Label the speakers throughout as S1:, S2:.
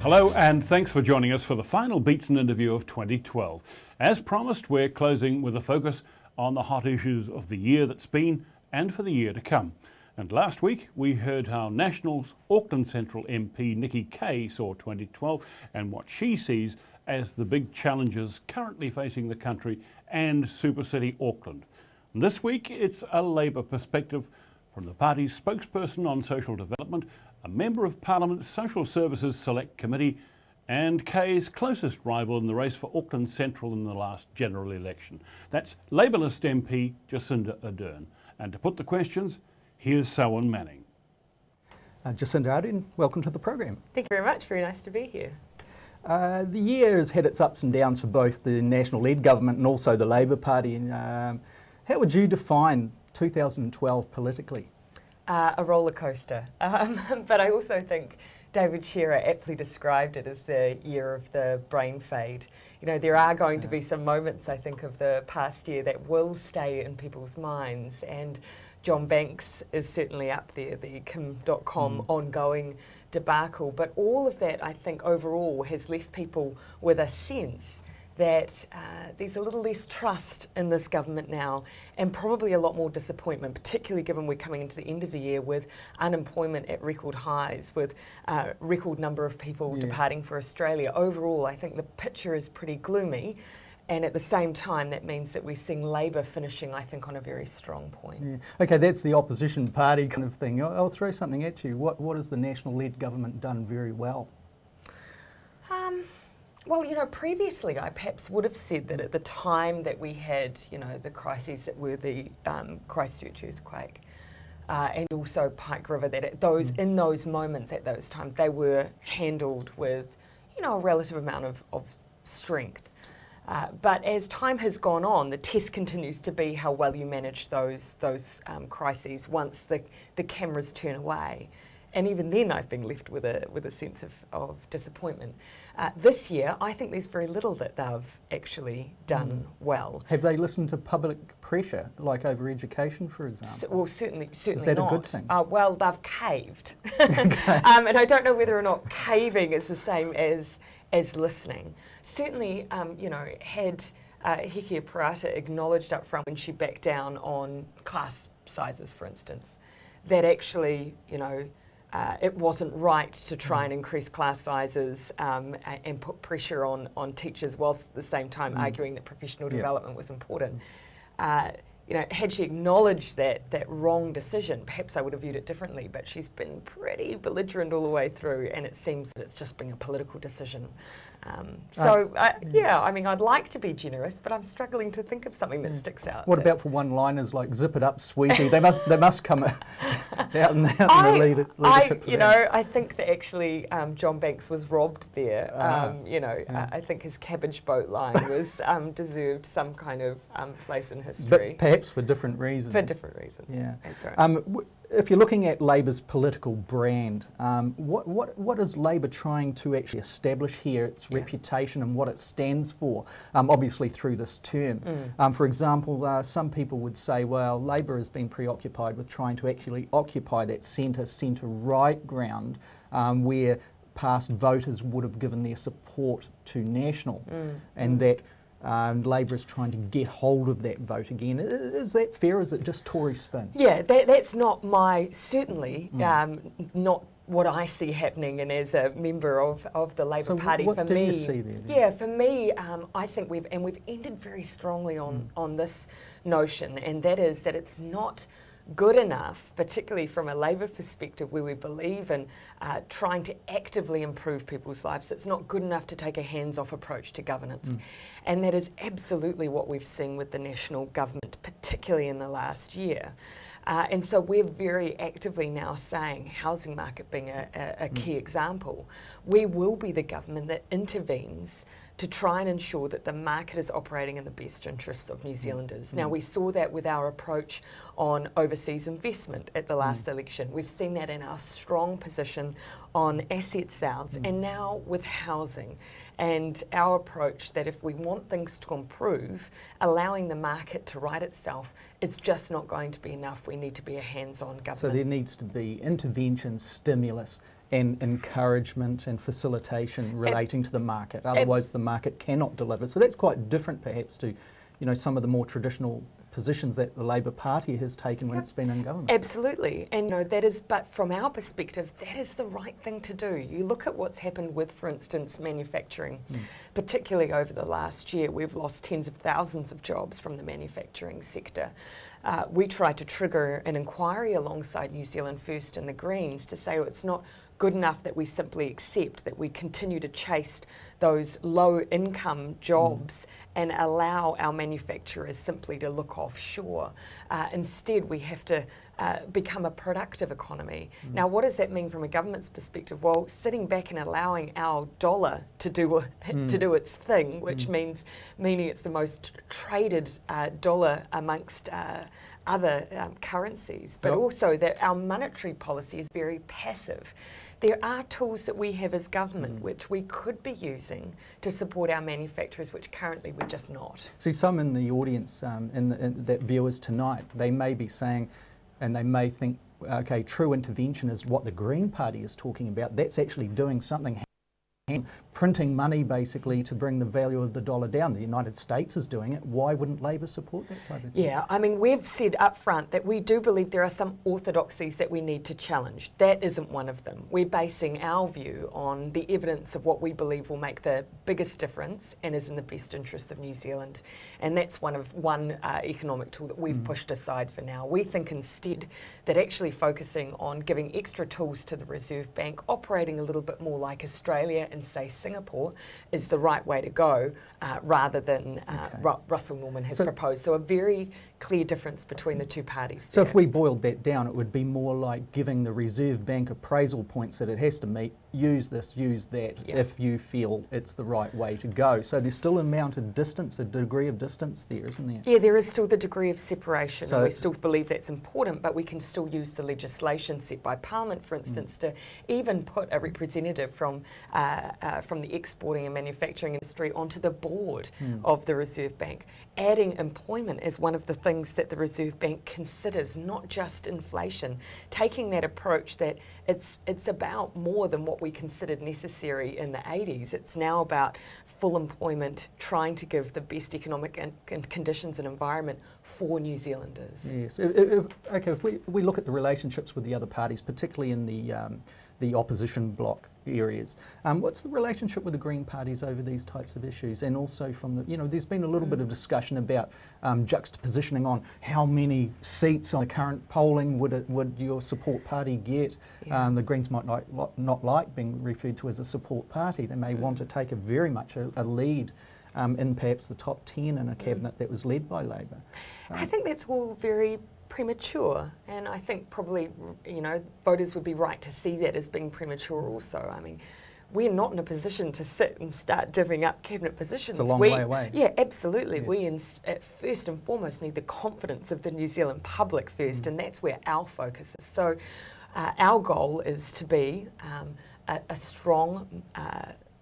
S1: Hello and thanks for joining us for the final Beatson interview of 2012. As promised, we're closing with a focus on the hot issues of the year that's been and for the year to come. And last week we heard how National's Auckland Central MP Nikki Kay saw 2012 and what she sees as the big challenges currently facing the country and Super City Auckland. And this week it's a Labour perspective from the party's spokesperson on social development, a member of Parliament's Social Services Select Committee, and Kay's closest rival in the race for Auckland Central in the last general election. That's Labourist MP Jacinda Ardern. And to put the questions, here's Selwyn Manning.
S2: Jacinda Ardern, welcome to the program.
S3: Thank you very much, very nice to be here.
S2: The year has had its ups and downs for both the National-led government and also the Labour Party. How would you define 2012 politically?
S3: A roller coaster, but I also think David Shearer aptly described it as the year of the brain fade. You know, there are going to be some moments, I think, of the past year that will stay in people's minds, and John Banks is certainly up there, the Kim.com ongoing debacle, but all of that, I think, overall has left people with a sense that there's a little less trust in this government now, and probably a lot more disappointment, particularly given we're coming into the end of the year with unemployment at record highs, with a record number of people departing for Australia. Overall, I think the picture is pretty gloomy, and at the same time that means that we're seeing Labour finishing, I think, on a very strong point. Yeah.
S2: Okay, that's the opposition party kind of thing. I'll throw something at you. What has the National-led government done very well?
S3: Well, you know, previously I perhaps would have said that at the time that we had, you know, the crises that were the Christchurch earthquake and also Pike River, that in those moments at those times they were handled with, you know, a relative amount of strength. But as time has gone on, the test continues to be how well you manage those crises once the cameras turn away. And even then I've been left with a sense of disappointment. This year, I think there's very little that they've actually done well.
S2: Have they listened to public pressure, like over education, for example?
S3: Well, certainly not.
S2: Is that a good thing?
S3: Well, they've caved. And I don't know whether or not caving is the same as listening. Certainly, you know, had Heke Parata acknowledged up front when she backed down on class sizes, for instance, that actually, you know, it wasn't right to try and increase class sizes and put pressure on teachers whilst at the same time arguing that professional development was important. You know, had she acknowledged that wrong decision, perhaps I would have viewed it differently, but she's been pretty belligerent all the way through, and it seems that it's just been a political decision. Yeah, I mean, I'd like to be generous, but I'm struggling to think of something that sticks out.
S2: What about for one-liners like "zip it up, sweetie"? They must come out in the leadership.
S3: You know, I think that actually John Banks was robbed there. You know, I think his cabbage boat line was deserved some kind of place in history.
S2: But perhaps for different reasons.
S3: For different reasons.
S2: Yeah,
S3: that's right.
S2: If you're looking at Labour's political brand, what is Labour trying to actually establish here, its reputation and what it stands for, obviously through this term? For example, some people would say, well, Labour has been preoccupied with trying to actually occupy that centre-right ground where past voters would have given their support to National, and that Labour is trying to get hold of that vote again. Is that fair, or is it just Tory spin?
S3: Yeah, that's not certainly not what I see happening, and as a member of the Labour Party,
S2: what
S3: for
S2: do
S3: me,
S2: you see there, then?
S3: Yeah, for me, I think we've ended very strongly on this notion, and that is that it's not good enough, particularly from a Labour perspective where we believe in trying to actively improve people's lives. It's not good enough to take a hands-off approach to governance. And that is absolutely what we've seen with the National government, particularly in the last year. And so we're very actively now saying, housing market being a key example, we will be the government that intervenes to try and ensure that the market is operating in the best interests of New Zealanders. Now, we saw that with our approach on overseas investment at the last election. We've seen that in our strong position on asset sales, and now with housing. And our approach that if we want things to improve, allowing the market to right itself, it's just not going to be enough. We need to be a hands-on government.
S2: So there needs to be intervention, stimulus, and encouragement and facilitation relating to the market. Otherwise, the market cannot deliver. So that's quite different, perhaps, to, you know, some of the more traditional positions that the Labour Party has taken when it's been in government.
S3: Absolutely, and you know, that is, but from our perspective, that is the right thing to do. You look at what's happened with, for instance, manufacturing, particularly over the last year. We've lost tens of thousands of jobs from the manufacturing sector. We tried to trigger an inquiry alongside New Zealand First and the Greens to say, well, it's not good enough that we simply accept that we continue to chase those low-income jobs and allow our manufacturers simply to look offshore. Instead, we have to become a productive economy. Now, what does that mean from a government's perspective? Well, sitting back and allowing our dollar to do its thing, which meaning it's the most traded dollar amongst other currencies, but also that our monetary policy is very passive. There are tools that we have as government which we could be using to support our manufacturers, which currently we're just not.
S2: See, some in the audience, that viewers tonight, they may be saying, and they may think, okay, true intervention is what the Green Party is talking about. That's actually doing something, printing money basically to bring the value of the dollar down. The United States is doing it. Why wouldn't Labour support that type of thing?
S3: Yeah, I mean, we've said up front that we do believe there are some orthodoxies that we need to challenge. That isn't one of them. We're basing our view on the evidence of what we believe will make the biggest difference and is in the best interests of New Zealand. And that's one economic tool that we've pushed aside for now. We think instead that actually focusing on giving extra tools to the Reserve Bank, operating a little bit more like Australia and say Singapore, is the right way to go, rather than Russell Norman has proposed. So a very clear difference between the two parties there.
S2: So if we boiled that down, it would be more like giving the Reserve Bank appraisal points that it has to meet. Use this, use that, if you feel it's the right way to go. So there's still a mounted distance, a degree of distance there, isn't there?
S3: Yeah, there is still the degree of separation, and we still believe that's important, but we can still use the legislation set by Parliament, for instance, to even put a representative from the exporting and manufacturing industry onto the board of the Reserve Bank. Adding employment is one of the things that the Reserve Bank considers, not just inflation. Taking that approach that it's about more than what we considered necessary in the 80s. It's now about full employment, trying to give the best economic and conditions and environment for New Zealanders.
S2: Yes. If we look at the relationships with the other parties, particularly in the opposition bloc areas, what's the relationship with the Green parties over these types of issues? And also from the, there's been a little bit of discussion about juxtapositioning on how many seats on the current polling would your support party get. The Greens might not like being referred to as a support party. They may want to take very much a lead in perhaps the top 10 in a cabinet that was led by Labour.
S3: I think that's all very premature, and I think probably voters would be right to see that as being premature also. I mean, we're not in a position to sit and start divvying up cabinet positions.
S2: It's a long way away.
S3: Yeah, absolutely. Yeah. We first and foremost need the confidence of the New Zealand public first, and that's where our focus is. So our goal is to be a strong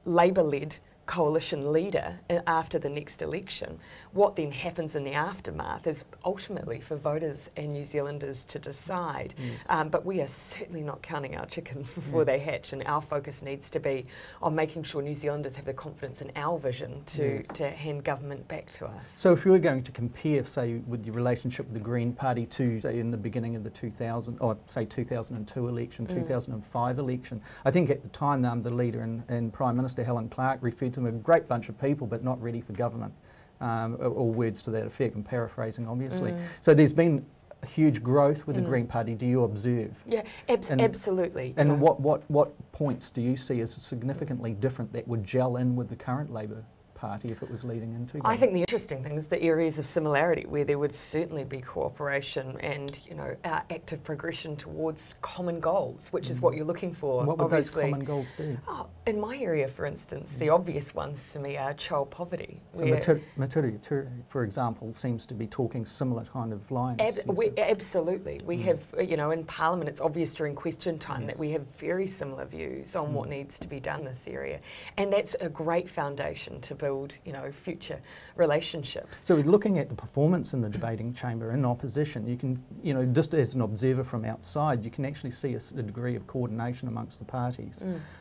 S3: Labour-led coalition leader after the next election. What then happens in the aftermath is ultimately for voters and New Zealanders to decide. But we are certainly not counting our chickens before they hatch, and our focus needs to be on making sure New Zealanders have the confidence in our vision to hand government back to us.
S2: So if you were going to compare, say, with your relationship with the Green Party to, say, in the beginning of the 2002 election, 2005 election, I think at the time the leader and Prime Minister Helen Clark referred to a great bunch of people, but not ready for government, or words to that effect. I'm paraphrasing, obviously. So there's been a huge growth with the Green Party. Do you observe?
S3: Yeah, absolutely.
S2: And what points do you see as significantly different that would gel in with the current Labour Party if it was leading into government?
S3: I think the interesting thing is the areas of similarity where there would certainly be cooperation and active progression towards common goals, which is what you're looking for.
S2: What would those common goals be?
S3: Oh, in my area, for instance, the obvious ones to me are child poverty.
S2: So Matori, for example, seems to be talking similar kind of lines.
S3: Absolutely. We have, in Parliament, it's obvious during question time that we have very similar views on what needs to be done in this area. And that's a great foundation to build build, you know, future relationships.
S2: So looking at the performance in the debating chamber in opposition, you can, you know, just as an observer from outside, you can actually see a degree of coordination amongst the parties.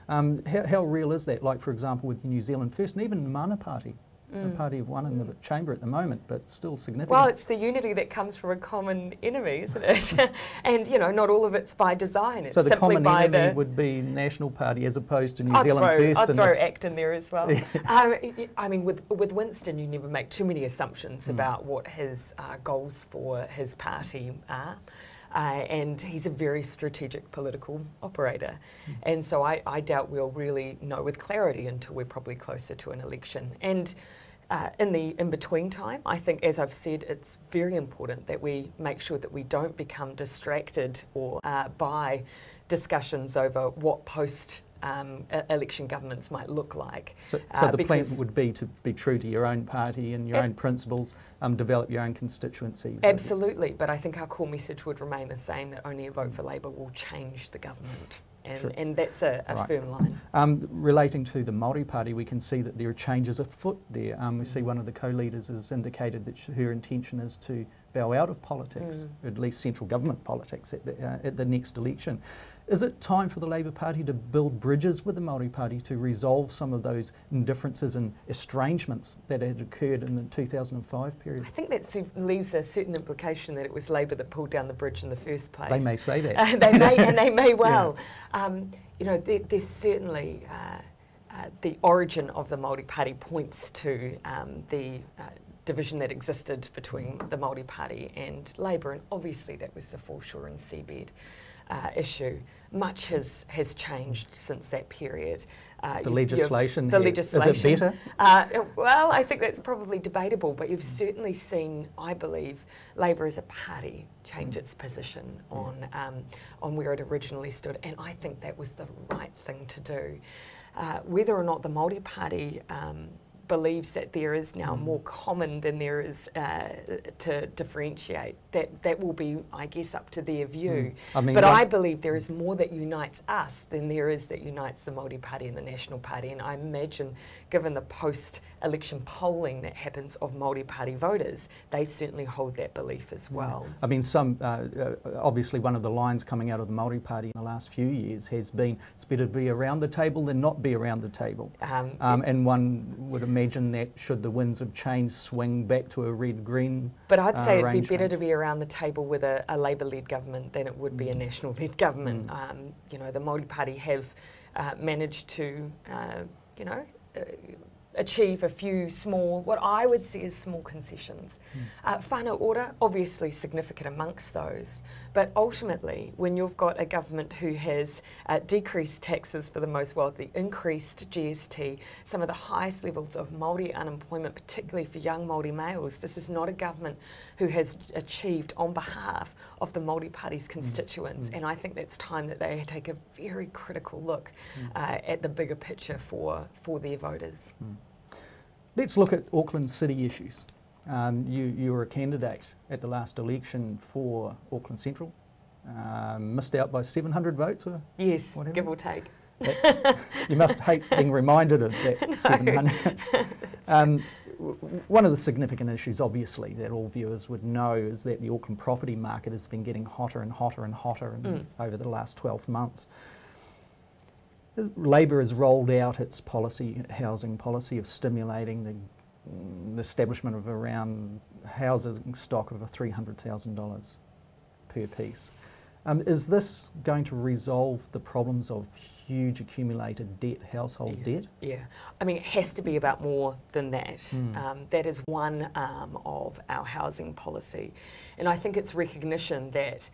S2: How real is that? Like, for example, with the New Zealand First and even the Maori Party. The party of one in the chamber at the moment, but still significant.
S3: Well, it's the unity that comes from a common enemy, isn't it? And, you know, not all of it's by design. It's
S2: so the
S3: simply
S2: common
S3: by
S2: enemy would be National Party as opposed to New Zealand First.
S3: I'd throw ACT in there as well. I mean, with Winston, you never make too many assumptions about what his goals for his party are. And he's a very strategic political operator. And so I doubt we'll really know with clarity until we're probably closer to an election. And in the in-between time, I think, as I've said, it's very important that we make sure that we don't become distracted or by discussions over what post-election governments might look like.
S2: So the plan would be to be true to your own party and your own principles, develop your own constituencies.
S3: Absolutely, but I think our core message would remain the same, that only a vote for Labour will change the government. And that's a firm line.
S2: Relating to the Maori Party, we can see that there are changes afoot there. We see one of the co-leaders has indicated that her intention is to bow out of politics, or at least central government politics at the next election. Is it time for the Labour Party to build bridges with the Maori Party to resolve some of those indifferences and estrangements that had occurred in the 2005 period? I
S3: think that leaves a certain implication that it was Labour that pulled down the bridge in the first place.
S2: They may say that.
S3: They may well. Yeah. You know, there's certainly the origin of the Maori Party points to the division that existed between the Maori Party and Labour, and obviously that was the foreshore and seabed issue. Much has changed since that period.
S2: The legislation.
S3: Is
S2: it better?
S3: Well, I think that's probably debatable, but you've certainly seen, I believe, Labour as a party change its position on where it originally stood, and I think that was the right thing to do. Whether or not the Maori Party believes that there is now more common than there is to differentiate. That will be, I guess, up to their view. I believe there is more that unites us than there is that unites the Maori Party and the National Party. And I imagine, given the post-election polling that happens of Maori Party voters, they certainly hold that belief as well.
S2: I mean, obviously one of the lines coming out of the Maori Party in the last few years has been, it's better to be around the table than not be around the table. And one would imagine that should the winds of change swing back to a red-green
S3: But I'd say it'd be better to be around the table with a Labour-led government than it would be a National-led government. You know, the Maori Party have managed to, you know, achieve a few small, what I would see as small concessions. Whānau Ora, obviously significant amongst those, but ultimately when you've got a government who has decreased taxes for the most wealthy, increased GST, some of the highest levels of Māori unemployment, particularly for young Māori males, this is not a government who has achieved on behalf of the Māori Party's constituents, and I think that's time that they take a very critical look at the bigger picture for their voters.
S2: Let's look at Auckland city issues. You were a candidate at the last election for Auckland Central, missed out by 700 votes or
S3: yes,
S2: whatever.
S3: Give or take.
S2: You must hate being reminded of that. No. 700. One of the significant issues, obviously, that all viewers would know is that the Auckland property market has been getting hotter and hotter and hotter over the last 12 months. Labour has rolled out its housing policy of stimulating the establishment of around housing stock of $300,000 per piece. Is this going to resolve the problems of huge accumulated debt, household debt?
S3: Yeah, I mean, it has to be about more than that. That is one arm of our housing policy. And I think it's recognition that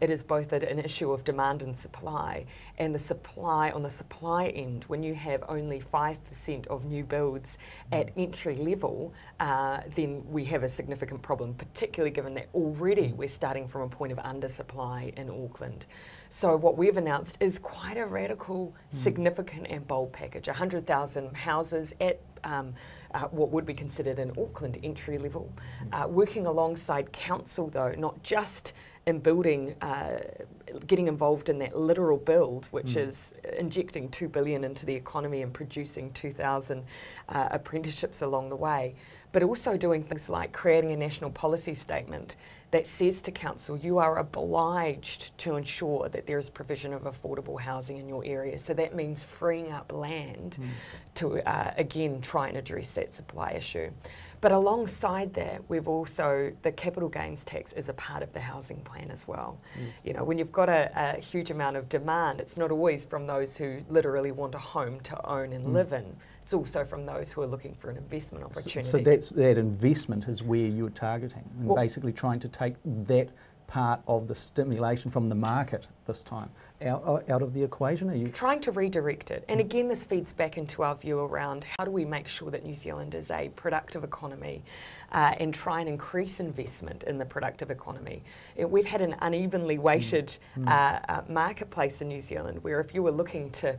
S3: it is both an issue of demand and supply. And the supply, on the supply end, when you have only 5% of new builds at entry level, then we have a significant problem, particularly given that already we're starting from a point of undersupply in Auckland. So what we've announced is quite a radical, significant and bold package, 100,000 houses at what would be considered an Auckland entry level. Working alongside council though, not just in building, getting involved in that literal build, which is injecting $2 billion into the economy and producing 2,000 apprenticeships along the way, but also doing things like creating a national policy statement that says to council, you are obliged to ensure that there is provision of affordable housing in your area. So that means freeing up land to, again, try and address that supply issue. But alongside that, we've also, the capital gains tax is a part of the housing plan as well. You know, when you've got a huge amount of demand, it's not always from those who literally want a home to own and live in. It's also from those who are looking for an investment opportunity.
S2: So that investment is where you're targeting, and well, basically trying to take that part of the stimulation from the market this time out of the equation? Are you
S3: trying to redirect it? And again, this feeds back into our view around how do we make sure that New Zealand is a productive economy and try and increase investment in the productive economy. We've had an unevenly weighted marketplace in New Zealand, where if you were looking to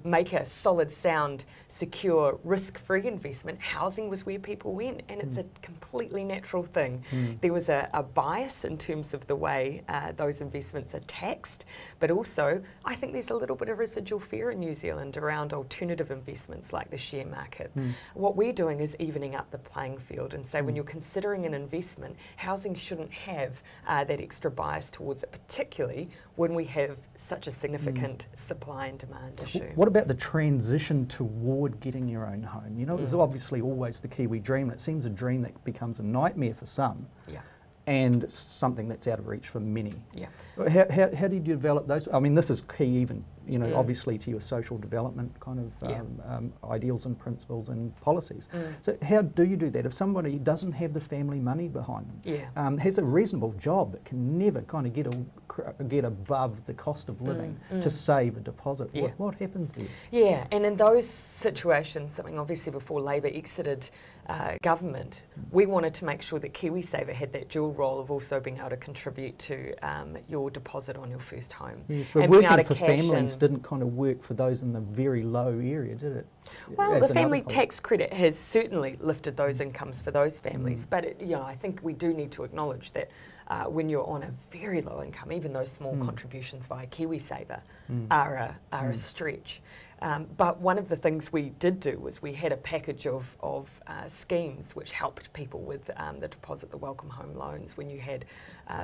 S3: make a solid, sound, secure, risk-free investment, housing was where people went, and it's a completely natural thing. There was a bias in terms of the way those investments are taxed, but also I think there's a little bit of residual fear in New Zealand around alternative investments like the share market. What we're doing is evening up the playing field and say when you're considering an investment, housing shouldn't have that extra bias towards it, particularly when we have such a significant supply and demand issue. What
S2: about the transition toward getting your own home? You know, it's obviously always the Kiwi dream, and it seems a dream that becomes a nightmare for some. And something that's out of reach for many. How do you develop those? I mean, this is key even, you know, obviously to your social development kind of ideals and principles and policies. So how do you do that? If somebody doesn't have the family money behind them, has a reasonable job but can never kind of get above the cost of living to save a deposit, what happens there?
S3: And in those situations, something obviously before Labour exited government, we wanted to make sure that KiwiSaver had that dual role of also being able to contribute to your deposit on your first home.
S2: Yes, but working for families didn't kind of work for those in the very low area, did it?
S3: Well, the family tax credit has certainly lifted those incomes for those families, but it, you know, I think we do need to acknowledge that when you're on a very low income, even those small contributions via KiwiSaver are a stretch. But one of the things we did do was we had a package of schemes which helped people with the deposit, the welcome home loans when you had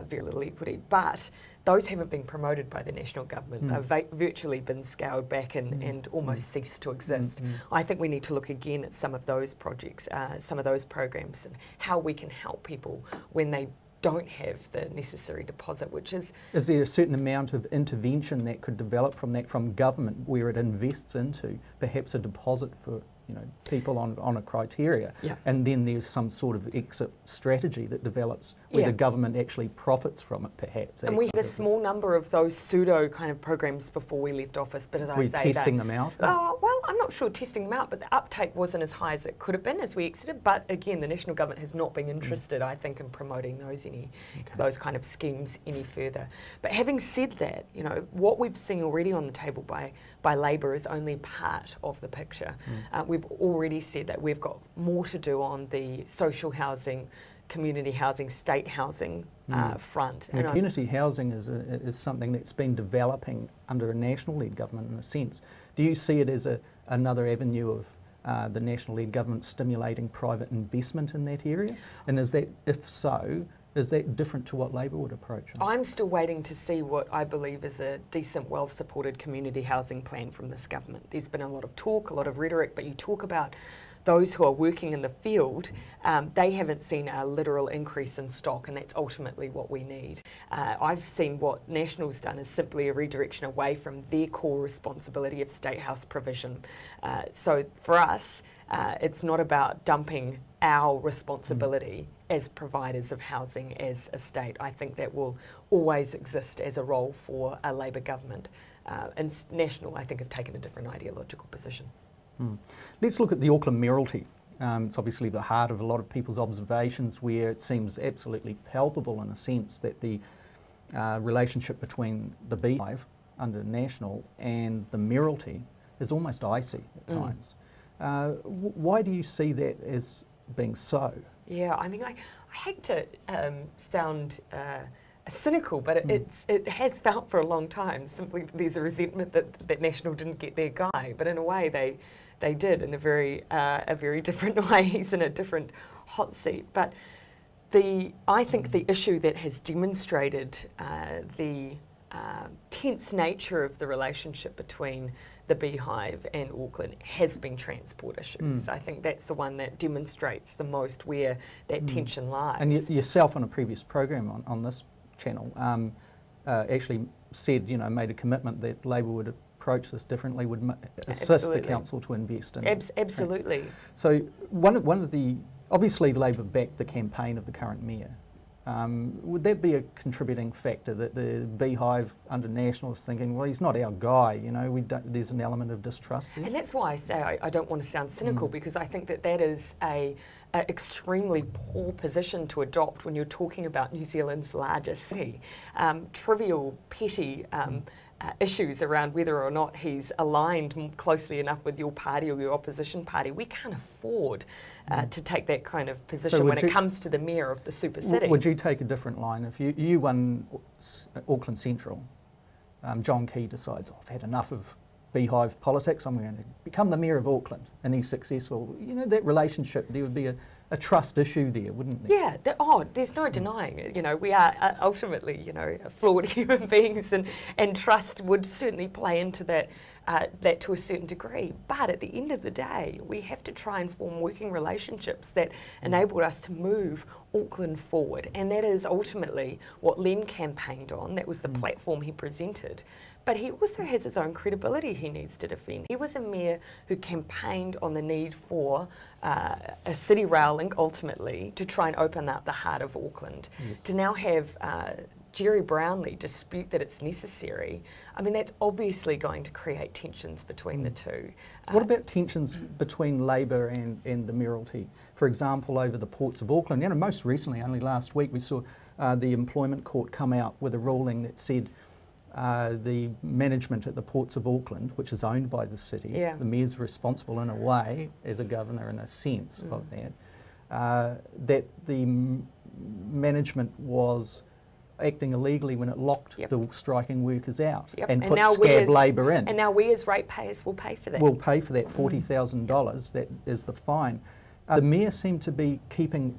S3: very little equity. But those haven't been promoted by the national government. They've virtually been scaled back and almost ceased to exist. I think we need to look again at some of those projects, some of those programs, and how we can help people when they don't have the necessary deposit, which is...
S2: Is there a certain amount of intervention that could develop from government where it invests into perhaps a deposit for, you know, people on a criteria, and then there's some sort of exit strategy that develops where the government actually profits from it, perhaps?
S3: And we had a small number of those pseudo kind of programs before we left office, but as I say,
S2: testing them out?
S3: Well, I'm not sure testing them out, but the uptake wasn't as high as it could have been as we exited. But again, the national government has not been interested, I think, in promoting those kind of schemes any further. But having said that, you know, what we've seen already on the table by Labour is only part of the picture. We've already said that we've got more to do on the social housing, community housing, state housing front.
S2: And community housing is something that's been developing under a national-led government in a sense. Do you see it as another avenue of the national-led government stimulating private investment in that area? And is that, if so, is that different to what Labour would approach?
S3: I'm still waiting to see what I believe is a decent, well-supported community housing plan from this government. There's been a lot of talk, a lot of rhetoric, but you talk about those who are working in the field, they haven't seen a literal increase in stock, and that's ultimately what we need. I've seen what National's done is simply a redirection away from their core responsibility of state house provision. So for us, it's not about dumping our responsibility as providers of housing as a state. I think that will always exist as a role for a Labour government. And National, I think, have taken a different ideological position.
S2: Let's look at the Auckland mayoralty. It's obviously the heart of a lot of people's observations, where it seems absolutely palpable in a sense that the relationship between the Beehive under National and the mayoralty is almost icy at times. Why do you see that as being so?
S3: Yeah, I mean, I hate to sound cynical, but it has felt for a long time simply there's a resentment that National didn't get their guy, but in a way they did in a very different way. He's in a different hot seat. But I think the issue that has demonstrated the tense nature of the relationship between the Beehive and Auckland has been transport issues. I think that's the one that demonstrates the most where that tension lies.
S2: And yourself on a previous program on this channel actually said, made a commitment that Labor would approach this differently, would assist the council to invest in
S3: absolutely.
S2: So one of the, obviously Labor backed the campaign of the current mayor. Would that be a contributing factor, that the Beehive under National is thinking, well, he's not our guy, there's an element of distrust there?
S3: And that's why I say I don't want to sound cynical, because I think that is a extremely poor position to adopt when you're talking about New Zealand's largest city. Trivial, petty issues around whether or not he's aligned closely enough with your party or your opposition party. We can't afford to take that kind of position when it comes to the mayor of the super city.
S2: Would you take a different line? If you won Auckland Central, John Key decides, I've had enough of Beehive politics, I'm going to become the mayor of Auckland, and he's successful. That relationship, there would be a trust issue there, wouldn't there?
S3: Yeah, there's no denying it. We are ultimately, flawed human beings, and trust would certainly play into that to a certain degree. But at the end of the day, we have to try and form working relationships that enable us to move Auckland forward, and that is ultimately what Len campaigned on. That was the platform he presented. But he also has his own credibility he needs to defend. He was a mayor who campaigned on the need for a city rail link, ultimately, to try and open up the heart of Auckland. Yes. To now have Jerry Brownlee dispute that it's necessary, I mean, that's obviously going to create tensions between the two.
S2: What about tensions between Labor and the Mayoralty? For example, over the ports of Auckland, most recently, only last week, we saw the Employment Court come out with a ruling that said the management at the ports of Auckland, which is owned by the city, the mayor's responsible in a way, as a governor in a sense of that, that the management was acting illegally when it locked the striking workers out and put scab labour in.
S3: And now we as ratepayers will pay for that.
S2: We'll pay for that $40,000, that is the fine. The mayor seemed to be keeping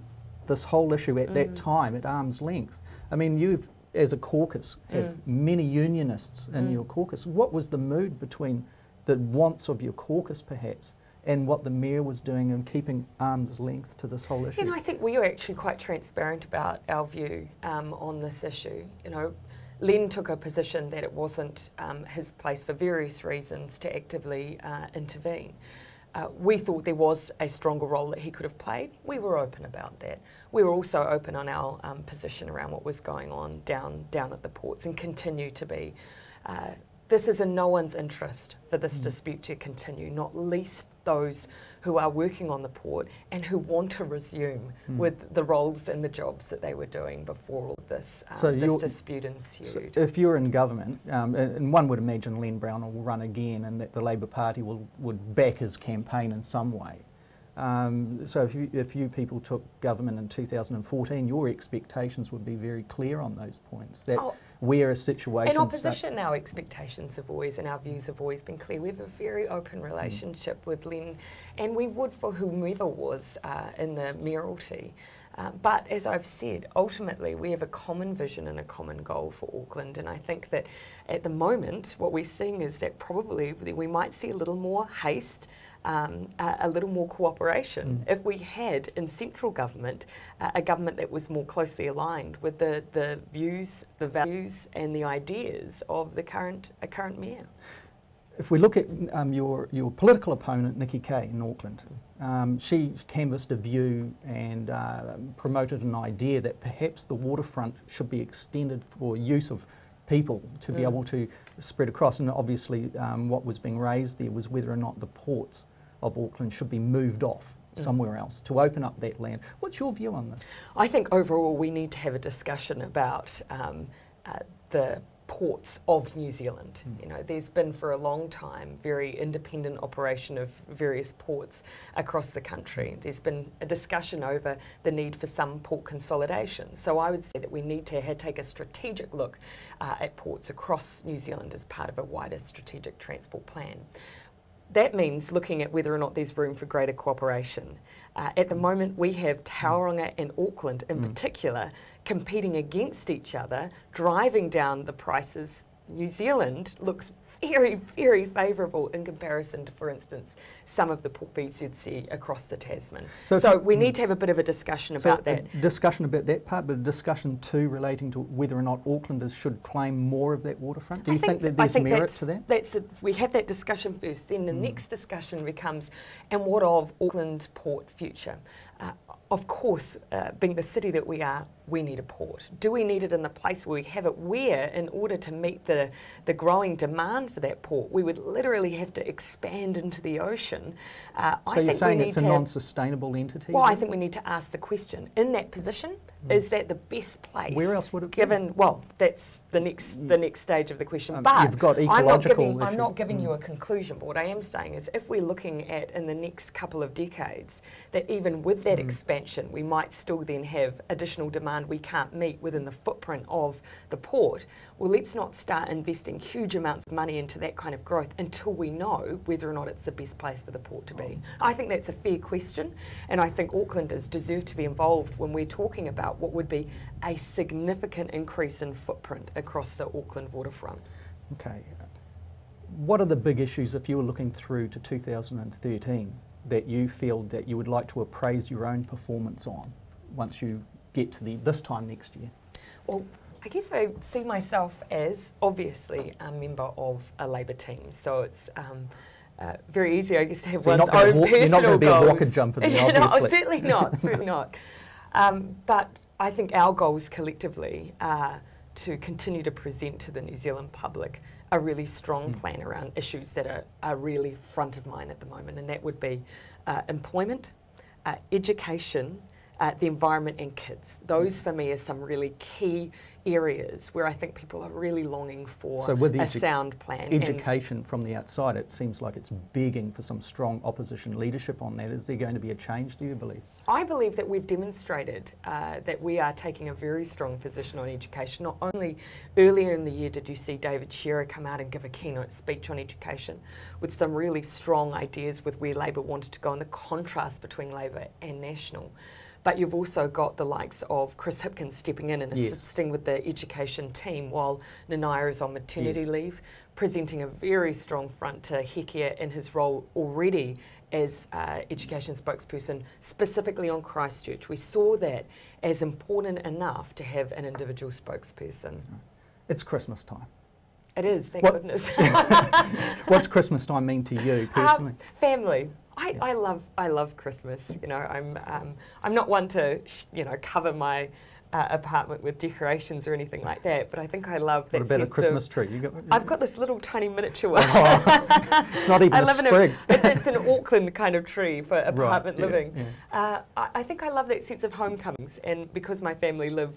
S2: this whole issue at that time at arm's length. I mean, you've, as a caucus, have many unionists in your caucus. What was the mood between the wants of your caucus, perhaps, and what the mayor was doing and keeping arm's length to this whole issue?
S3: I think we were actually quite transparent about our view on this issue. Len took a position that it wasn't his place for various reasons to actively intervene. We thought there was a stronger role that he could have played. We were open about that. We were also open on our position around what was going on down at the ports, and continue to be. This is in no one's interest for this dispute to continue, not least those who are working on the port and who want to resume with the roles and the jobs that they were doing before all of this, this dispute ensued.
S2: So if you're in government, and one would imagine Len Brown will run again, and that the Labor Party would back his campaign in some way. So if you people took government in 2014, your expectations would be very clear on those points. That where a situation
S3: in opposition, our expectations have always, and our views have always been clear. We have a very open relationship with Len, and we would for whomever was in the mayoralty. But as I've said, ultimately we have a common vision and a common goal for Auckland, and I think that at the moment what we're seeing is that probably we might see a little more haste, a little more cooperation if we had in central government a government that was more closely aligned with the views, the values and the ideas of the current mayor.
S2: If we look at your political opponent, Nikki Kay, in Auckland, she canvassed a view and promoted an idea that perhaps the waterfront should be extended for use of people to be able to spread across. And obviously what was being raised there was whether or not the ports of Auckland should be moved off somewhere else to open up that land. What's your view on this?
S3: I think overall we need to have a discussion about the ports of New Zealand. You know, there's been for a long time very independent operation of various ports across the country. There's been a discussion over the need for some port consolidation. So I would say that we need to take a strategic look at ports across New Zealand as part of a wider strategic transport plan. That means looking at whether or not there's room for greater cooperation. At the moment, we have Tauranga and Auckland in particular competing against each other, driving down the prices. New Zealand looks very, very favourable in comparison to, for instance, some of the port fees you'd see across the Tasman. So we need to have a bit of a discussion about that.
S2: Discussion about that part, but a discussion too relating to whether or not Aucklanders should claim more of that waterfront. Do you think that there's merit to that?
S3: We have that discussion first, then the next discussion becomes, and what of Auckland port future? Of course, being the city that we are, we need a port. Do we need it in the place where we have it? Where, in order to meet the growing demand for that port, we would literally have to expand into the ocean.
S2: So you're saying it's a non-sustainable entity?
S3: Well, I think we need to ask the question, in that position, is that the best place?
S2: Where else would it be?
S3: Given, well, that's the next stage of the question.
S2: But
S3: you've got
S2: ecological
S3: I'm not giving you a conclusion, but what I am saying is if we're looking at, in the next couple of decades, that even with that expansion, we might still then have additional demand we can't meet within the footprint of the port. Well, let's not start investing huge amounts of money into that kind of growth until we know whether or not it's the best place for the port to be. I think that's a fair question, and I think Aucklanders deserve to be involved when we're talking about what would be a significant increase in footprint across the Auckland waterfront.
S2: Okay. What are the big issues, if you were looking through to 2013, that you feel that you would like to appraise your own performance on once you get to this time next year?
S3: Well, I guess I see myself as obviously a member of a Labour team, so it's very easy, I guess, to have one's own personal goals.
S2: You're not going to be a walker jumper then, obviously.
S3: No, certainly not, certainly not. But I think our goals collectively are to continue to present to the New Zealand public a really strong plan around issues that are really front of mind at the moment, and that would be employment, education, the environment and kids. Those for me are some really key areas where I think people are really longing for a sound plan.
S2: Education from the outside, it seems like it's begging for some strong opposition leadership on that. Is there going to be a change, do you believe?
S3: I believe that we've demonstrated that we are taking a very strong position on education. Not only earlier in the year did you see David Shearer come out and give a keynote speech on education with some really strong ideas with where Labour wanted to go and the contrast between Labour and National. But you've also got the likes of Chris Hipkins stepping in and assisting with the education team while Nanaya is on maternity leave, presenting a very strong front to Hekia in his role already as education spokesperson, specifically on Christchurch. We saw that as important enough to have an individual spokesperson.
S2: It's Christmas time.
S3: It is, thank goodness.
S2: What's Christmas time mean to you personally?
S3: Family. I love Christmas. You know, I'm not one to cover my apartment with decorations or anything like that, but I think I love that.
S2: What about a Christmas tree?
S3: I've got this little tiny miniature one.
S2: It's not even a sprig.
S3: It's an Auckland kind of tree for apartment living. I think I love that sense of homecomings, and because my family live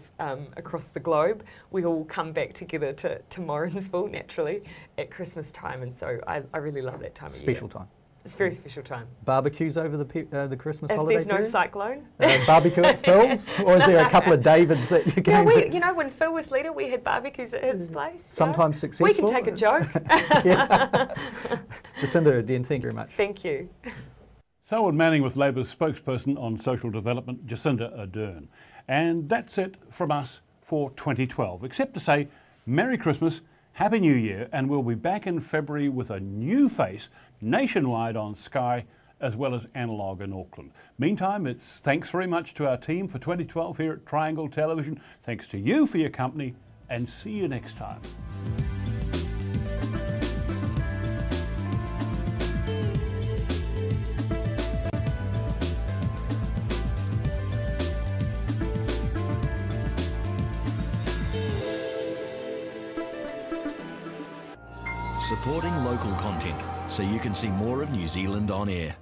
S3: across the globe, we all come back together to Morrinsville naturally at Christmas time, and so I really love that time of year.
S2: Special time.
S3: It's a very special time.
S2: Barbecues over the Christmas holiday
S3: If there's no cyclone.
S2: Barbecue at Phil's? Or is there a couple of Davids that you can...
S3: Yeah, you know, when Phil was leader, we had barbecues at his place.
S2: Sometimes successful.
S3: We can take a joke.
S2: Jacinda Ardern, thank you very much.
S3: Thank you.
S1: Selwyn Manning with Labour's spokesperson on social development, Jacinda Ardern. And that's it from us for 2012, except to say Merry Christmas, Happy New Year, and we'll be back in February with a new face nationwide on Sky as well as analogue in Auckland. Meantime, it's thanks very much to our team for 2012 here at Triangle Television. Thanks to you for your company, and see you next time.
S4: Supporting local content so you can see more of New Zealand on air.